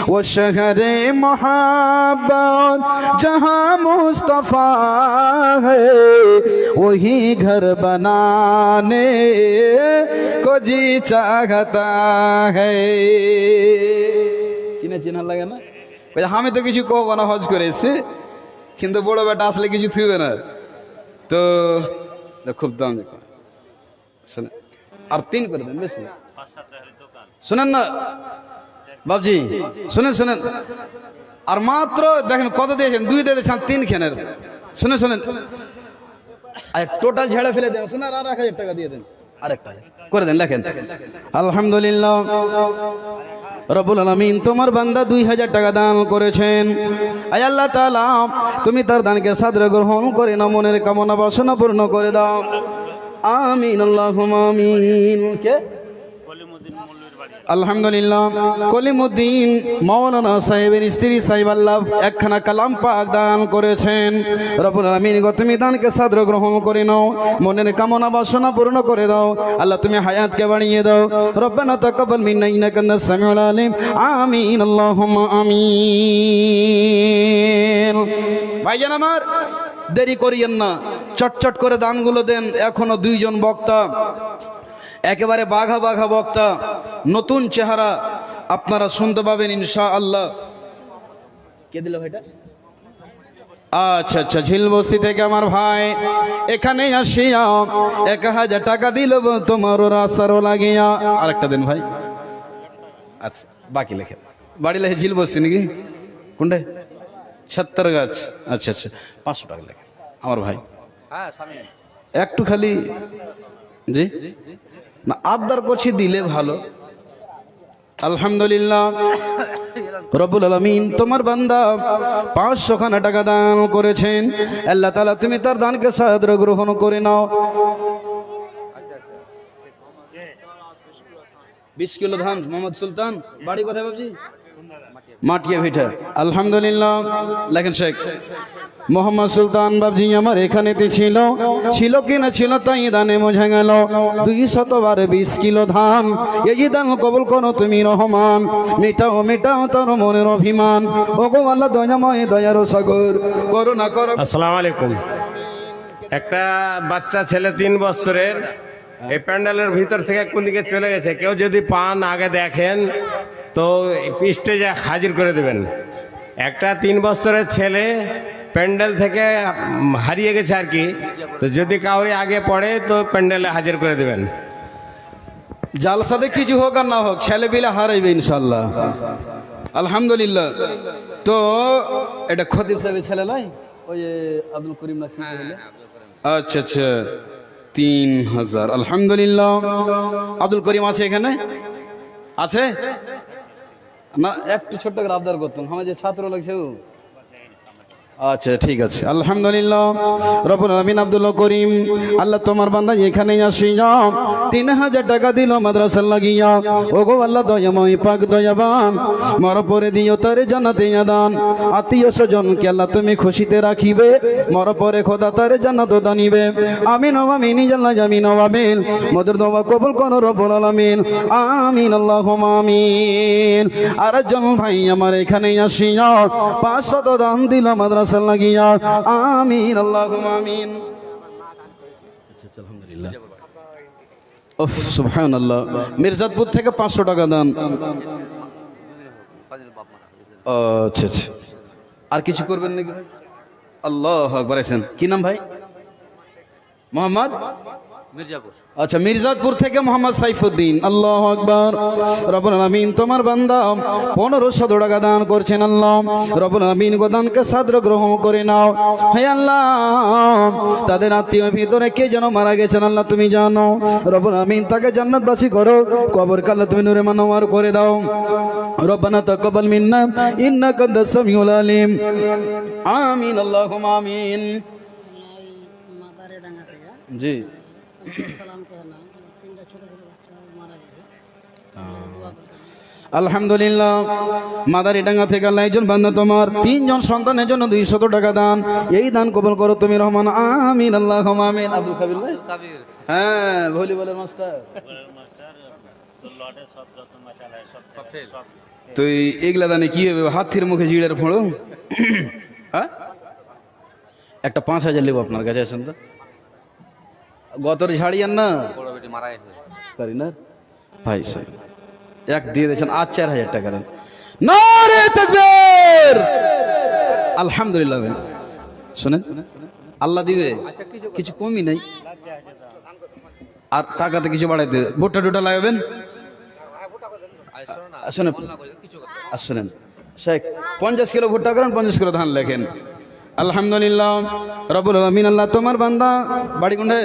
वो शहर मोहब्बत जहाँ मुस्तफा है वही घर बनाने को जी चाहता है। চিনা চিনা লাগে না? আমি তো কিছু কব না, হজ করে এসে, কিন্তু বড় বেটা আসলে কিছু থুইবে না তো খুব দাম শোনেন। আর 3 করে দেন, বেশি শোনেন না বাবজি, শোনেন শোনেন। আর মাত্র দেখেন কত দিয়েছেন, 2 দিয়ে দিয়েছেন 3 খেনের। শোনেন শোনেন, আর টোটাল ঝেড়ে ফেলে দেন। শোনেন, আর 1000 টাকা দিয়ে দেন, আরেকটা করে দেন। লেখেন আলহামদুলিল্লাহ রব্বুল আলামিন তোমার বান্দা 2000 টাকা দান করেছেন। আয় আল্লাহ তাআলা তুমি তার দানকে সাদরে গ্রহণ করে না, মনের কামনা বাসনা পূর্ণ করে দাও। আমিন আল্লাহুম্মা আমিন। কে? আলহামদুলিল্লাহ কলিমুদ্দিন মাওলানা সাহেবের স্ত্রী সাহেব আল্লাহ একখানা কালাম পাক দান করেছেন। রব্বুল আলামিন গো তুমি দানকে সাদরে গ্রহণ করে নাও, মনের কামনা বাসনা পূর্ণ করে দাও। আল্লাহ তুমি হায়াতকে বাড়িয়ে দাও। রব্বানা তাকাব্বাল মিন্না ইন্নাকা আনতাস সামিউল আলিম। আমিন আল্লাহুম্মা আমিন। ভাইজান আমার, দেরি করিয়েন না, চটচট করে দানগুলো দেন। এখনো 2 জন বক্তা, একেবারে বাঘা বাঘা বক্তা, নতুন চেহারা আপনারা শুনতে পাবেন ইনশাআল্লাহ। কে দিল ভাইটা? আচ্ছা আচ্ছা, ঝিলবস্তি থেকে আমার ভাই এখানে আসিয়া 1000 টাকা দিল তোমার রাস্তারও লাগিয়া। আরেকটা দেন ভাই। আচ্ছা, বাকি লেখে বাড়ি লেখে ঝিলবস্তি নাকি? কোনটা? 76 গাছ। আচ্ছা আচ্ছা, 500 টাকা লেখে আমার ভাই। একটু খালি জি না আবদার করছি, দিলে ভালো। আলহামদুলিল্লাহ রব্বুল আলামিন তোমার বান্দা 500 খানা টাকা দান করেছেন। আল্লাহ তাআলা তুমি তার দানকে সাদরে গ্রহণ করে নাও। 20 কিলো ধান। মোহাম্মদ সুলতান, বাড়ি কোথায় বাবজি? মাটিয়া ভিটা। আলহামদুলিল্লাহ লেখেন শেখ মোহাম্মদ সুলতান বাবজি আমার এখানেতে ছিল, ছিল কিনা ছিল তাই দানে বোঝা গেল। 220 কিলো ধান, এই দান কবুল করো তুমি রহমান। মেটাও মেটাও তার মনের অভিমান। ওগো আল্লাহ দয়াময় দয়ার সাগর, করুণা করো। আসসালামু আলাইকুম। একটা বাচ্চা ছেলে 3 বছরের এই প্যান্ডেলের ভিতর থেকে কুলিকে চলে গেছে। কেউ যদি পান আগে দেখেন তো স্টেজে হাজির করে দেবেন। একটা 3 বছরের ছেলে প্যান্ডেল থেকে হারিয়ে গেছে আর কি, তো যদি কাউরি আগে পড়ে তো প্যান্ডেলে হাজির করে দেবেন। জালসাতে কিছু হোক আর না হোক, ছেলে বিলে হারাইবে ইনশাল্লাহ। আলহামদুলিল্লাহ। তো এটা খতিব সাহেবের ছেলে নয়, ওই আব্দুল করিম না? আচ্ছা আচ্ছা, 3000। আলহামদুলিল্লাহ। আব্দুল করিম আছে এখানে? আছে না? একটু ছোট্ট করে আবদার করতাম, আমার যে ছাত্র লাগছে। আচ্ছা ঠিক আছে। আলহামদুলিল্লাহ রব্বুল আলামিন আব্দুল করিম আল্লাহ তোমার বান্দা এখানে আসিয়া 3000 টাকা দিল মাদ্রাসা লাগিয়া। ওগো আল্লাহ দয়াময় পাক দয়াবান, মর পরে দিও তার জান্নাতে দান। আত্মীয় স্বজনকে আল্লাহ তুমি খুশিতে রাখিবে, মর পরে খোদা তার জান্নাত দানিবে। আমিন ও আমিন আল্লাহ আমিন ও আমিন। মদের দোয়া কবুল করো রব্বুল আলামিন। আমিন আল্লাহুম্মা আমিন। আর একজন ভাই আমার এখানে আসিয়া 500 দান দিল মাদ্রাসা লাগিয়া। আমিন আল্লাহুম্মা আমিন। আলহামদুলিল্লাহ। ওফ সুবহানাল্লাহ। মির্জাতপুর থেকে 500 টাকা দান। আচ্ছা আচ্ছা, আর কিছু করবেন নাকি ভাই? আল্লাহু আকবার। আছেন কি নাম ভাই? মোহাম্মদ মির্জাপুর। আচ্ছা, মির্জাপুর থেকে মোহাম্মদ সাইফুদ্দিন। আল্লাহু আকবার। রব্বুল আলামিন তোমার বান্দা 1500 টাকা দান করছেন। আল্লাহ রব্বুল আলামিন দানকে সাদরে গ্রহণ করে নাও। হে আল্লাহ তাদের আত্মীয়র ভিতরে কে যেন মারা গেছেন আল্লাহ তুমি জানো। রব্বুল আলামিন তাকে জান্নাতবাসী করো, কবরকে আল্লাহ তুমি নূরে মানওয়ার করে দাও। রব্বানা তাকাব্বাল মিন্না ইন্নাকা আনতাস সামিউল আলিম। আমিন আল্লাহুম্মা আমিন। জি আলহামদুলিল্লাহ। মাদারীডাঙ্গা থেকে আল্লাহ একজন বান্দা তোমার 3 জন সন্তানের জন্য 200 টাকা দান। এই দান কবুল করো তুমি রহমান। আমিন আল্লাহুম্মা আমিন। আব্দুল কাবির ভাই? হ্যাঁ, ভলিবলের মাস্টার। তো এগুলা দানে কি হবে, হাতির মুখে জিড়ের ফোড়ো। হ্যাঁ, একটা 5,000 নেবো আপনার কাছে, আছেন তো? গতর ঝাড়িয়ান না পারি না ভাই সাহেব, এক দিয়ে দিয়েছেন, আজ 4,000 টাকা দেন। নারে তাকবীর, আলহামদুলিল্লাহ। ভাই শুনেন, আল্লাহ দিবে, কিছু কমই নাই, আর টাকাতে কিছু বাড়াইতে। ভুট্টা টুটা লাগাবেন, শোনেন শোনেন শেখ, 50 কিলো ভুট্টা করেন, 50 কিলো ধান লেখেন। আলহামদুলিল্লাহ রব্বুল আলামিন। আল্লাহ তোমার বান্দা বাড়ি কোনটা?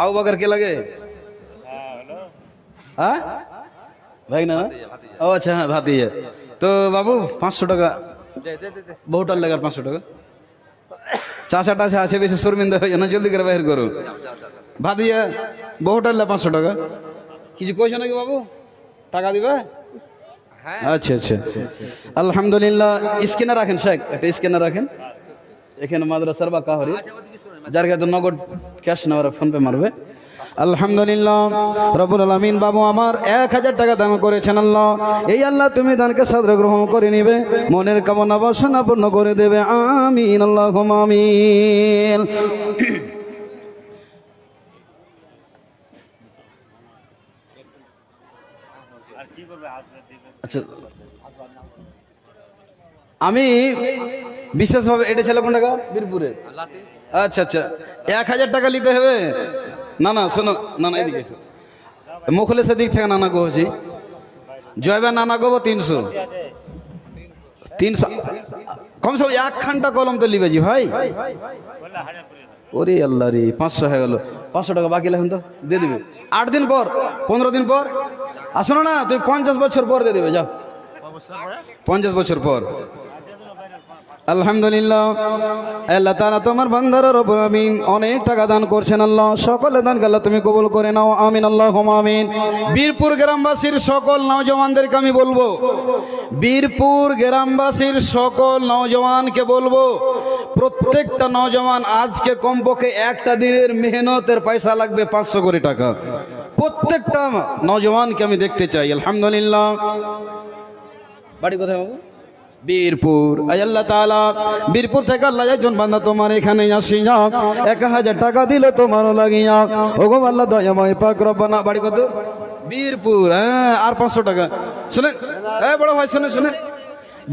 আবু বকর কে লাগে? হ্যাঁ ভাই না, ও আচ্ছা, হ্যাঁ ভাতিজা। তো বাবু 500 টাকা বহুটার লাগার, 500 টাকা। চাষা টাছা আছে, বেশি শর্মিন্দা হয়ে না, জলদি করে বাইর করো। ভাতিজা বহুটার লা 500 টাকা। কিছু কইছো নাকি বাবু? টাকা দিবে? আচ্ছা আচ্ছা, আলহামদুলিল্লাহ। স্ক্যানার রাখেন শেখ, একটা স্ক্যানার রাখেন এখানে মাদ্রাসার বা কাহরি, যার কাছে নগদ ক্যাশ নেওয়ার ফোন পে মারবে। আলহামদুলিল্লাহ রব্বুল আলামিন। বাবু আমার 1,000 টাকা দান করেছেন আল্লাহ, এই আল্লাহ তুমি দানকে সাদরে গ্রহণ করে নিবে, মনের কামনা বাসনা পূর্ণ করে দেবে, আমিন আল্লাহুম্মা আমিন। আচ্ছা, আমি বিশেষভাবে এটা ছেলে কোন টাকা বীরপুরে। আচ্ছা আচ্ছা, 1,000 টাকা নিতে হবে। না না শোনো, না না এদিকে এসো, মুখলেসের দিক থেকে নানা কহছি, জয়বা নানা গো 300 কমসে কম 1 ঘন্টা কলম তো লিবে জি ভাই। ওরে আল্লাহ রে, 500 হয়ে গেল। 500 টাকা বাকি লেখেন তো, দিয়ে দিবে 8 দিন পর, 15 দিন পর। আসো না, তুমি 50 বছর পর দিয়ে দিবে, যাও 50 বছর পর। আলহামদুলিল্লাহ আল্লাহ তাআলা তোমার বান্দার রব্বুল আমিন অনেক টাকা দান করছেন আল্লাহ, সকলে দান আল্লাহ তুমি কবুল করে নাও, আমিন আল্লাহুম্মা আমিন। বীরপুর গ্রামবাসীর সকল নওজওয়ানদেরকে আমি বলবো, বীরপুর গ্রামবাসীর সকল নওজওয়ানকে বলবো, প্রত্যেকটা নওজওয়ান আজকে কমপক্ষে একটা দিনের মেহনতের পয়সা লাগবে 500 করে টাকা। প্রত্যেকটা নওজওয়ানকে আমি দেখতে চাই। আলহামদুলিল্লাহ। বাড়ি কোথায় বাবু? বীরপুর। আল্লাহ তাআলা বীরপুর থেকে আল্লাহ একজন বান্দা তোমার এখানে আসিয়া 1,000 টাকা দিলে তোমারও লাগিয়া, ওগো আল্লাহ দয়াময় পাক রব্বানা। বাড়ি কত? বীরপুর। হ্যাঁ, আর 500 টাকা। শুনেন বড় ভাই, শুনে শুনে,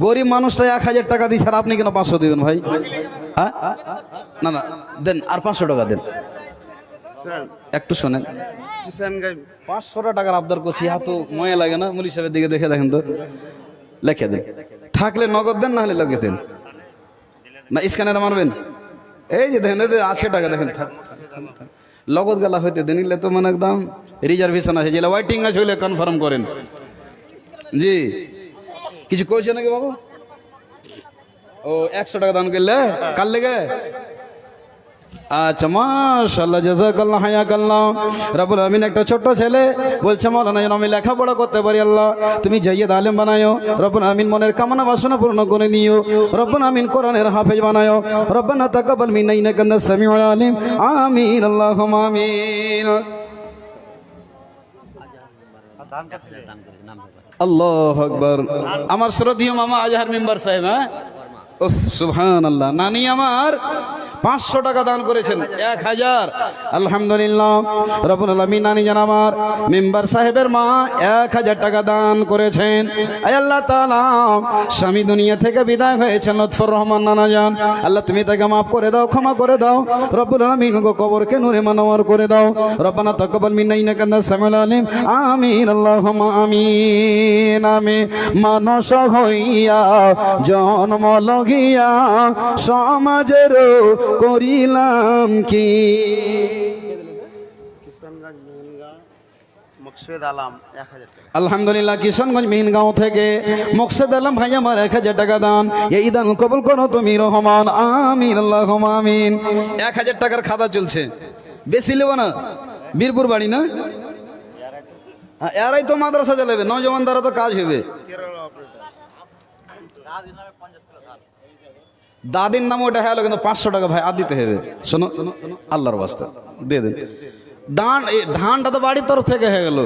গরিব মানুষটা 1,000 টাকা দিচ্ছে, আর আপনি কেন 500 দিবেন ভাই? হ্যাঁ না না, দেন আর 500 টাকা দেন। একটু শোনেন, 500 টাকার আবদার করছি, এত ময়া লাগে না? মুলি সাহেবের দিকে দেখে দেখেন তো, লিখে দেন, থাকলে নগদ দেন, না হলে লগে দেন, না স্ক্যানারে মারবেন। এই যে দেখেন 80 টাকা দেখেন, লগত গেলা হইতে দেন, নিলে তো মানে একদম রিজার্ভেশন আছে, যেটা ওয়েটিং আছে হইলে কনফার্ম করেন। জি কিছু কইছে নাকি বাবু? ও 100 টাকা দান করলে কাল লেগে। আচ্ছা মাশাআল্লাহ, জাযাকাল্লাহ, হায়াকাল্লাহ। রব্বুল আমিন একটা ছোট্ট ছেলে বলছে, মাওলানা যেন আমি লেখাপড়া করতে পারি, আল্লাহ তুমি জাইয়েদ আলেম বানায়ো। রব্বুল আমিন মনের কামনা বাসনা পূর্ণ করে নিও। রব্বুল আমিন কোরআনের হাফেজ বানায়ো। রব্বানা তাকাব্বাল মিন্না ইন্নাকা আনতাস সামিউল আলিম, আমিন আল্লাহুম্মা আমিন। আল্লাহু আকবার। আমার শ্রদ্ধেয় মামা আজহার মেম্বার সাহেব, হ্যাঁ উফ সুবহানাল্লাহ, নানি আমার 500 টাকা দান করেছেন, 1000। আলহামদুলিল্লাহ রব্বুল আলামিন। নানি জান আমার মেম্বার সাহেবের মা 1000 টাকা দান করেছেন। আয় আল্লাহ তাআলা, স্বামী দুনিয়া থেকে বিদায় হয়েছেন লুৎফর রহমান নানা জান, আল্লাহ তুমি তাকে মাফ করে দাও, ক্ষমা করে দাও। রব্বুল আলামিন গো কবরকে নূরে মানওয়ার করে দাও। রব্বানা তাকাব্বাল মিন্না ইন্নাকা আনতাস সামিউল আলিম, আমিন আল্লাহুম্মা আমিন। আমি মানুষ হইয়া জন্ম লগিয়া সমাজের করিলাম কি। আলহামদুলিল্লাহ, কিশনগঞ্জ মিহিনগাঁও থেকে মকসেদ আলম ভাই আমার 1000 টাকা দান, এই দান কবুল করো তুমি রহমান, আমিন আল্লাহুম্মা আমিন। 1000 টাকার খাতা চলছে, বেশি নেব না। বীরপুর বাড়ি না, এরাই তো মাদ্রাসা চালাবে, নওজওয়ান দ্বারা তো কাজ হবে। দাদির নাম ওটা হলো, কিন্তু 500 টাকা ভাই আর দিতে হবে। শোনো আল্লাহর ওয়াস্তে দিয়ে দেন। ধানটা তো বাড়ির তরফ থেকে হয়ে গেল,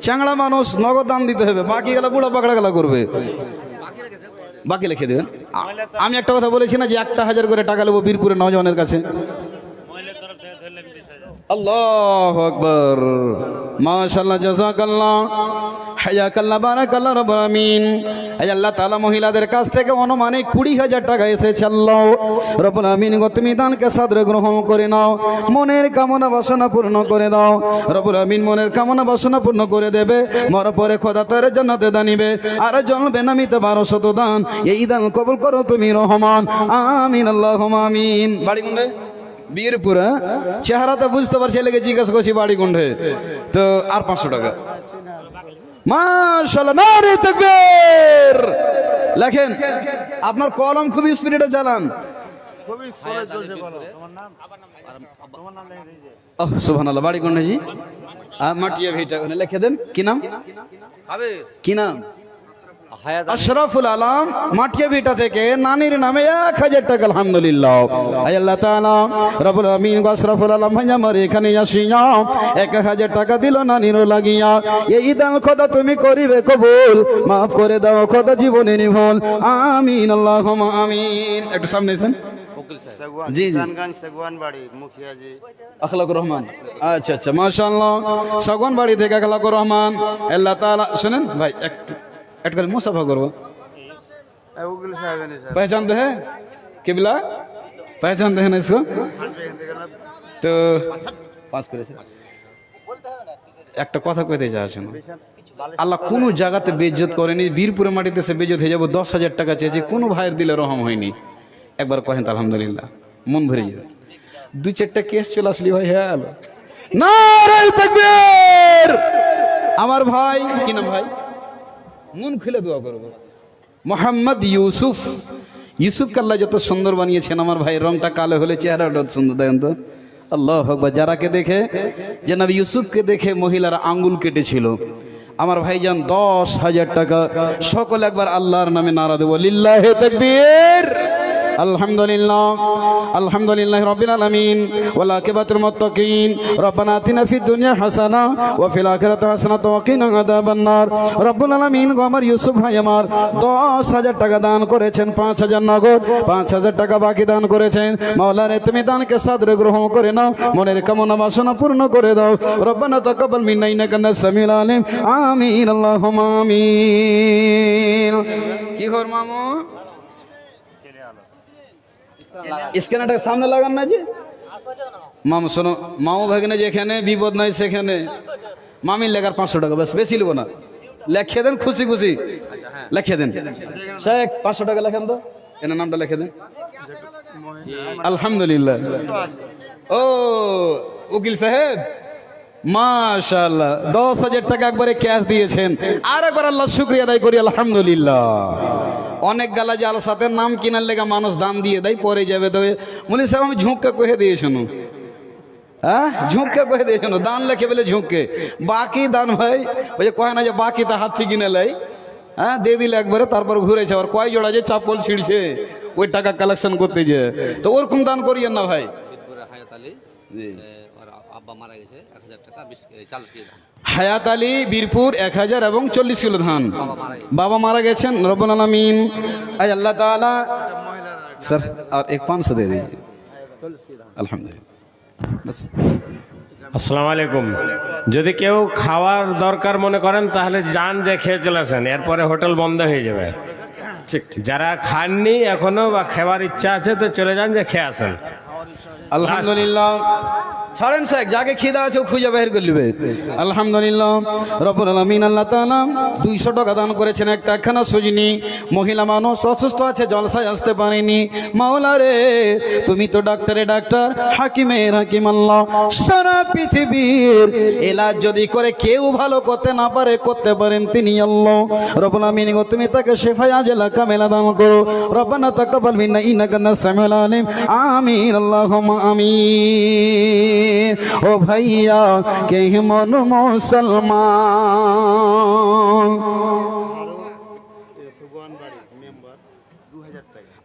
চ্যাংড়া মানুষ নগদ দান দিতে হবে, বাকি গেলা বুড়া পাকড়া গেলা করবে, বাকি লিখে দেবেন। আমি একটা কথা বলেছি না যে 1,000 করে টাকা নেবো বীরপুরের নওজওয়ানের কাছে। আল্লাহু আকবার, মাশাআল্লাহ, জাযাকাল্লাহ, হায়াকাল্লাহ, বারাকাল্লাহ রাব্বুল আমিন। আয় আল্লাহ তাআলা মহিলাদের কাছ থেকে অনুমানিক 20,000 টাকা এসেছে। আল্লাহ রাব্বুল আমিন গো তুমি দানকে সাদরে গ্রহণ করে নাও, মনের কামনা বাসনা পূর্ণ করে দাও। রব্বুল আমিন মনের কামনা বাসনা পূর্ণ করে দেবে, মরার পরে খোদা তার জান্নাতে দানিবে, আর জ্বলবে নামিতে 1200 দান। এই দান কবুল করো তুমি রহমান, আমিন আল্লাহুম্মা আমিন। বাড়ি কোনটা? বীরপুর। চেহারা তো বুঝতে পারছি, লেগে জিজ্ঞাসা করছি বাড়ি কোনটা, তো আর 500 টাকা। মাশাআল্লাহ, নারে তাকবীর। লেখেন, আপনার কলম খুবই স্পিরিটে চালান। সুবহানাল্লাহ। বাড়ি কোনটা জি? মাটিয়া ভিটা লিখে দেন। কি নাম? কি নাম? আশরাফুল আলম, মাটিয়া ভিটা থেকে নানির নামে 1000 টাকা। আলহামদুলিল্লাহ। আয় আল্লাহ তাআলা রব্বুল আমিন আশরাফুল আলম ভাই আমার এখানে আসিয়া 1000 টাকা দিল নানির লাগিয়া। এই দান খোদা তুমি করিবে কবুল, মাফ করে দাও খোদা জীবনে নিভুল, আমিন আল্লাহুম্মা আমিন। একটু সামনে এসেন। জি জি, আখলাকুর রহমান। আচ্ছা আচ্ছা, মাশাআল্লাহ, সগন বাড়ি থেকে আখলাকুর রহমান। আল্লাহ তাআলা শুনেন ভাই, एक कर मुसाफा करो। पहचानते हैं किबला? पहचानते हैं ना इसको? तो पास करे একটা কথা কইতে চাচ্ছেন, আল্লাহ কোন জায়গাতে বেইজ্জত করেনি, বীরপুরে মাটিতে সে বেইজ্জত হয়ে যাব। 10,000 টাকা চেয়েছে, কোন ভাইয়ের দিলে রহম হয়নি। একবার কহেন তো আলহামদুলিল্লাহ, মন ভরে যাবে। 2-4টা কেস চলে আসলি ভাই। হ্যাঁ, নারে তাকবীর। আমার ভাই কি নাম ভাই? মন খুলে দোয়া করবো। মোহাম্মদ ইউসুফ। ইউসুফকে আল্লাহ যত সুন্দর বানিয়েছেন, আমার ভাই রংটা কালো হলে চেহারাটা সুন্দর। দেখেন তো, আল্লাহু আকবার। যারাকে দেখে, যে নবী ইউসুফকে দেখে মহিলারা আঙ্গুল কেটেছিল, আমার ভাইজান 10,000 টাকা। সকল একবার আল্লাহর নামে নারা দেব, লিল্লাহি তাকবীর। আলহামদুলিল্লাহ, আলহামদুলিল্লাহি রাব্বিল আলামিন, ওয়াল আকিবাতুল মুত্তাকিন। রব্বানা আতিনা ফিদ দুনিয়া হাসানা ওয়া ফিল আখিরাতি হাসানাতাও ওয়া কিনা আযাবান নার। রব্বুল আলামিন গো আমার ইউসুফ ভাই আমার 10,000 টাকা দান করেছেন, 5,000 নগদ, 5,000 টাকা বাকি দান করেছেন। মাওলা রে তুমি দানকে সাদরে গ্রহণ করে নাও, মনের কামনা বাসনা পূর্ণ করে দাও। রব্বানা তাকাব্বাল মিন্না ইন্নাকা আনতাস সামিউল আলিম, আমিন আল্লাহুম্মা আমিন। কি খবর মামু? স্ক্যানারটা সামনে লাগান না জি। মামু শোনো, মামু ভাগনে যেখানে বিপদ নাই সেখানে মামির লেখার 500 টাকা, বেশ বেশি নেবো না, লেখিয়ে দেন খুশি খুশি, লেখিয়ে দেন। শেখ 500 টাকা লেখেন তো, এনার নামটা লিখে দেন। আলহামদুলিল্লাহ। ও উকিল সাহেব, মাশাআল্লাহ, 10,000 টাকা একবারে ক্যাশ দিয়েছেন। আর একবার আল্লাহ শুকরিয়া আদায় করি, আলহামদুলিল্লাহ। অনেক গালা জাল সাথে নাম কিনার লেগা মানুষ দান দিয়ে দেয়, পরে যাবে। তবে বলি সাহেব আমি ঝুঁককে কহে দিয়েছেন, হ্যাঁ ঝুঁককে কহে দিয়েছেন, দান লেখে বলে ঝুঁককে। বাকি দান ভাই ওই যে কয় না যে বাকি তা হাত থেকে কিনে লাই, হ্যাঁ দিয়ে দিলে একবারে, তারপর ঘুরেছে। আর কয় জোড়া যে চাপল ছিঁড়ছে ওই টাকা কালেকশন করতে যে, তো ওরকম দান করিয়েন না ভাই। হায়াত আলী বীরপুর 1000 এবং 40 কিলো ধান। বাবা মারা গেছেন, রব্বুল আলামিন। আয় আল্লাহ তাআলা স্যার আর এক 500 দে দিন, আলহামদুলিল্লাহ। বাস। আসসালামু আলাইকুম। যদি কেউ খাওয়ার দরকার মনে করেন তাহলে যান, যে খেয়ে চলে আসেন, এরপরে হোটেল বন্ধ হয়ে যাবে। ঠিক ঠিক। যারা খাননি এখনো বা খাবার ইচ্ছা আছে তো চলে যান, যে খেয়ে আসেন। আলহামদুলিল্লাহ। ছাড়েন শেখ, যাকে খিদা আছে ও খুঁজে বের করে নেবে। আলহামদুলিল্লাহ রব্বুল আলামিন। আল্লাহ তাআলা 200 টাকা দান করেছেন, একখানা সুজনি। মহিলা মানুষ অসুস্থ আছে, জলসায় আসতে পারেনি। মাওলা রে তুমি তো ডাক্তারে ডাক্তার, হাকিমের হাকিম আল্লাহ। সারা পৃথিবীর এলাজ যদি করে কেউ ভালো করতে না পারে, করতে পারেন তিনি আল্লাহ। রব্বুল আলামিন গো তুমি তাকে শিফায়ে আজলা কামেলা দান করো। রব্বানা তাকাব্বাল মিন্না ইন্নাকা আনতাস সামিউল আলিম, আমিন আল্লাহুম্মা আমিন। ও ভাইয়া কে মন মুসলমান,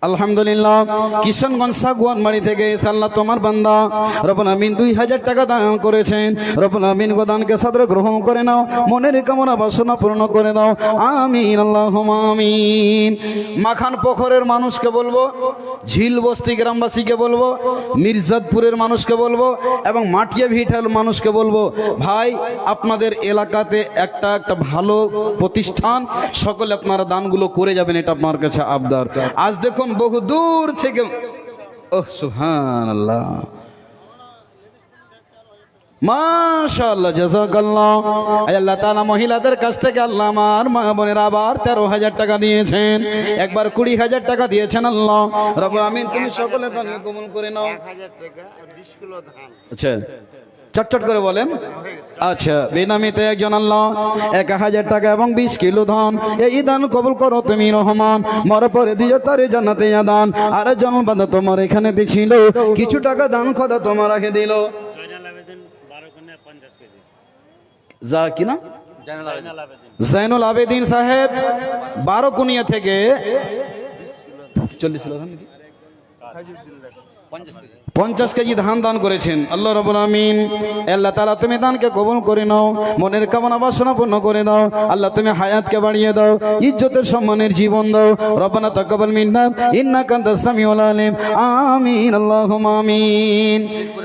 আলহামদুলিল্লাহ। কিশনগঞ্জ সাগুয়ানবাড়ি থেকে আল্লাহ তোমার বান্দা রব্বুল আমিন 2000 টাকা দান করেছেন। রব্বুল আমিন গোদানকে সাদরে গ্রহণ করে নাও, মনের কামনা বাসনা পূর্ণ করে দাও, আমিন আল্লাহুম্মা আমিন। মাখান পোখরের মানুষকে বলবো, ঝিল বস্তি গ্রামবাসীকে বলবো, মির্জাদপুরের মানুষকে বলবো এবং মাটিয়া ভিটাল মানুষকে বলবো, ভাই আপনাদের এলাকাতে একটা ভালো প্রতিষ্ঠান, সকলে আপনারা দানগুলো করে যাবেন, এটা আপনার কাছে আবদার। আজ দেখুন বহু দূর থেকে, ওহ সুবহানাল্লাহ, মাশাআল্লাহ, জাযাকাল্লাহ। আল্লাহ তাআলা মহিলাদের কাছ থেকে আল্লাহ আমার মা বোনেরা আবার 13,000 টাকা দিয়েছেন, একবার 20,000 টাকা দিয়েছেন। আল্লাহ রব্বুল আমিন তুমি সকলে দান কবুল করে নাও। 1000 টাকা আর 20 কিলো ধান। আচ্ছা চটচট করে বলেন। আচ্ছা, বেনামিতে একজন আল্লাহ 1000 টাকা এবং 20 কিলো ধান, এই দান কবুল করো তুমি রহমান, মর পরে দিও তারে জান্নাতে দান। আর জন বান্দা তোমার এখানে ছিল, কিছু টাকা দান খোদা তোমার আগে দিল। যা কিনা জাইনুল আবেদিন সাহেব 12 কুনিয়া থেকে 40 কিলো ধান নাকি 50 কেজি ধান দান করেছেন। আল্লাহ রাব্বুল আমিন, আল্লাহ তাআলা তুমি দানকে কবুল করে নাও, মনের কামনা বাসনা পূর্ণ করে দাও। আল্লাহ তুমি হায়াতকে বাড়িয়ে দাও, ইজ্জতের সম্মানের জীবন দাও। রব্বানা তাকাব্বাল মিন্না ইন্নাকা আনতাস সামিউল আলিম, আমিন আল্লাহুম্মা আমিন।